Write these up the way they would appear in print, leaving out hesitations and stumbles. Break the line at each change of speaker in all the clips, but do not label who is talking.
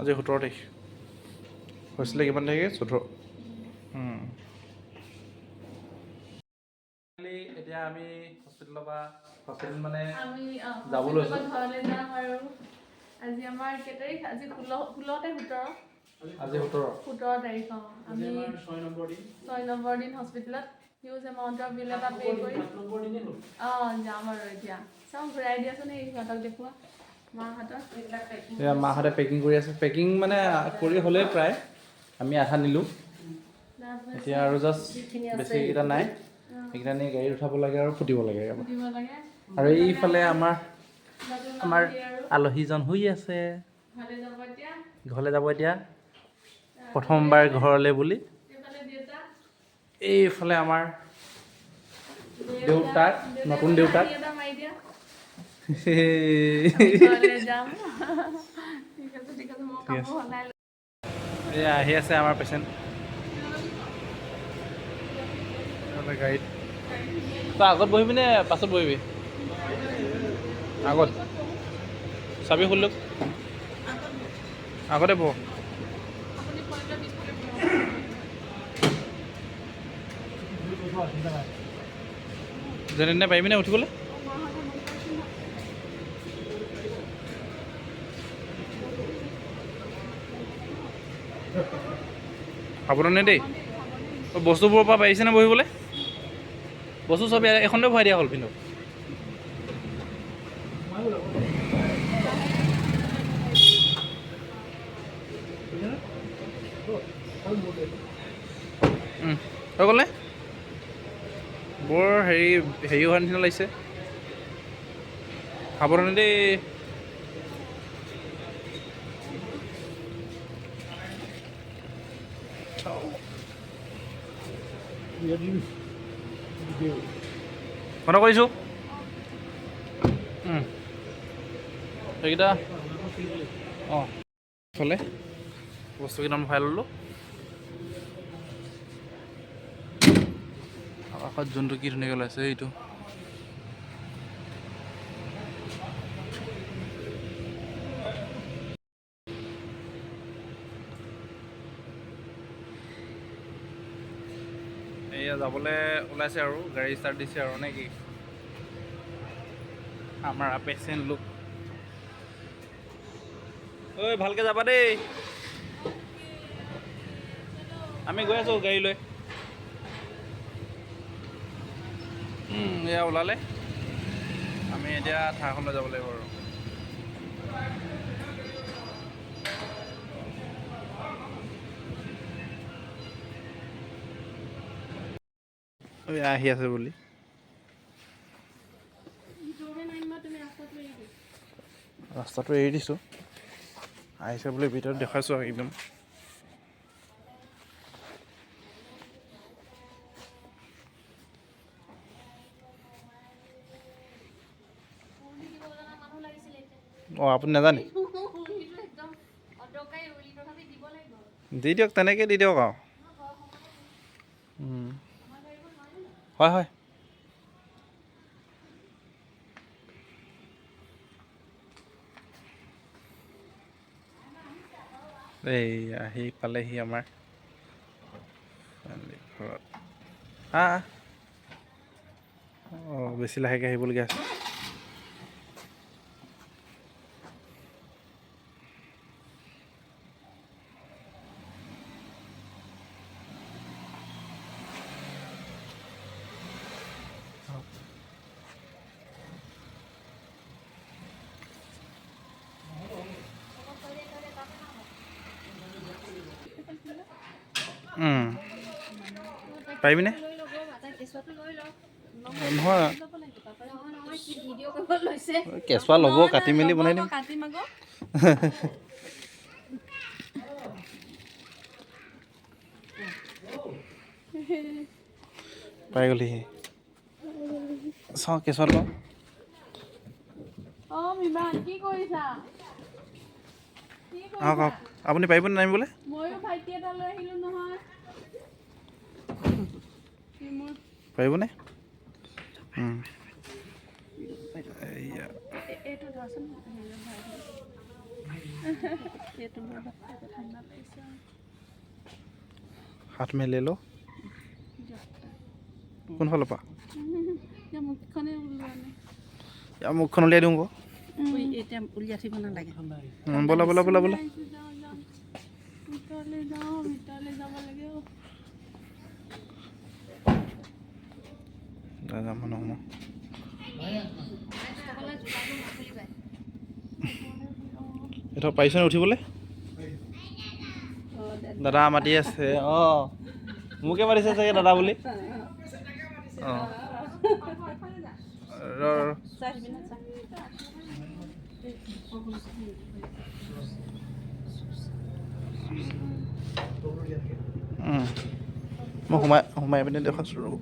আজি 17 তাৰিখ হৈছিলে কিমান তাৰিখে 14 এতিয়া আমি হস্পিটেলৰ পৰা হস্পিটেল মানে যাব লৈছোঁ ঘৰলৈ যাম আৰু আজি আমাৰ কেই তাৰিখ আজি 16 আজি 17 তাৰিখ আমি 6 নম্বৰ দিন হস্পিটেলত হিউজ এমাউণ্টৰ বিল এটা পে কৰি যাম আৰু এতিয়া চাওঁ ঘূৰাই দিয়াচোন এই সিহঁতক দেখুওৱা মাহঁতে পেকিং কৰি আছে পেকিং মানে কৰি হ'লেই প্ৰায় আমি আধা নিলোঁ এতিয়া আৰু জাষ্ট বেছিকেইটা নাই সেইকেইটা নি গাড়ীত উঠাব লাগে আৰু ফুটিব লাগে আৰু এইফালে আমাৰ আলহীজন শুই আছে ঘৰলৈ যাব এতিয়া প্ৰথমবাৰ ঘৰলৈ বুলি এইফালে আমাৰ দেউতাক নতুন দেউতাক আহি আছে আমাৰ পেচেণ্ট গাড়ীত তই আগত বহিবি নে পাছত বহিবি আগত চাবি খুলি আগতে বহ যেনে তেনে পাৰিবিনে উঠিবলৈ সাৱধানে দেই বস্তুবোৰৰ পৰা পাৰিছেনে বহিবলৈ বস্তু চব এখনতে ভৰাই দিয়া হ'ল কিন্তু হৈ গ'লনে বৰ হেৰি হোৱাৰ নিচিনা লাগিছে সাৱধানে দেই ফোন কৰিছোঁ সেইকেইটা ফালে বস্তুকেইটা ভৰাই ল'লোঁ আকাশত যোনটো কি ধুনীয়াকৈ ওলাইছে এইটো এয়া যাবলৈ ওলাইছে আৰু গাড়ী ষ্টাৰ্ট দিছে আৰু নে কি আমাৰ পেচেণ্ট লোক ঐ ভালকৈ যাবা দেই আমি গৈ আছোঁ গাড়ী লৈ এয়া ওলালে আমি এতিয়া ঠাইখনলৈ যাব লাগিব আৰু আহি আছে বুলি ৰাস্তাটো এৰি দিছোঁ আহিছে বুলি ভিতৰত দেখাইছোঁ আৰু একদম আপুনি নাজানে দি দিয়ক তেনেকৈ দি দিয়ক আৰু হয় হয় এই আহি পালেহি আমাৰ ঘৰত বেছি লাহেকৈ আহিবলগীয়া আছে পাৰিবিনে নহয় কেঁচুৱা ল'ব কাটি মেলি বনাই দিম
পাই গ'লিহি চাওঁ কেঁচুৱা লওঁ
বিমান কি কৰিছা
আহক আহক আপুনি পাৰিবনে নামিবলৈ
ময়ো ভাইটি এটা লৈ আহিলোঁ নহয়
পাৰিবনে
এইটো ধৰচোন এইটো ঠাণ্ডা লাগিছে
হাত মেলি ল কোনফালৰ পৰা
মুখখনে ওলোৱা নাই
মুখখন উলিয়াই দিওঁ
এতিয়া উলিয়াই থিব নালাগে
ব'লা ব'লা ব'লা ব'লা
ভিতৰলৈ যাওঁ ভিতৰলৈ যাব লাগে
যাম নহ'ব এইটো পাৰিছেনে উঠিবলৈ দাদা মাতি আছে মোকে মাতিছে চাগে দাদা বুলি মই সোমাই পিনে দেখাইছোঁ ৰ'ব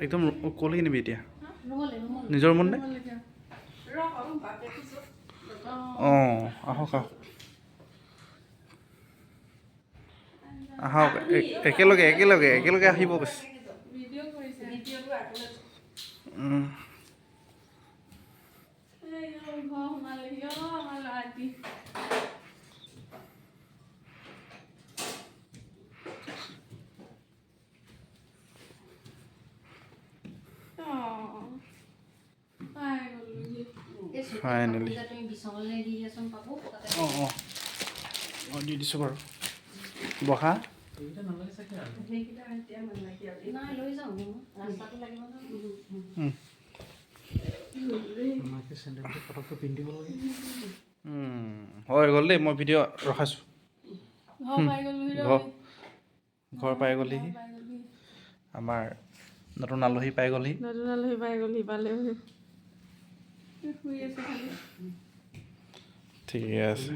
একদম ক'লে নিবি এতিয়া নিজৰ মন নে আহক আহক আহক একেলগে একেলগে একেলগে আহিব কৈছে ফাইনেলি দি দিছোঁ বাৰু বহা হয় গ'ল দেই মই ভিডিঅ' ৰখাইছোঁ ঘৰ পাই গ'লহি আমাৰ নতুন আলহী পাই গ'লহি ঠিকে আছে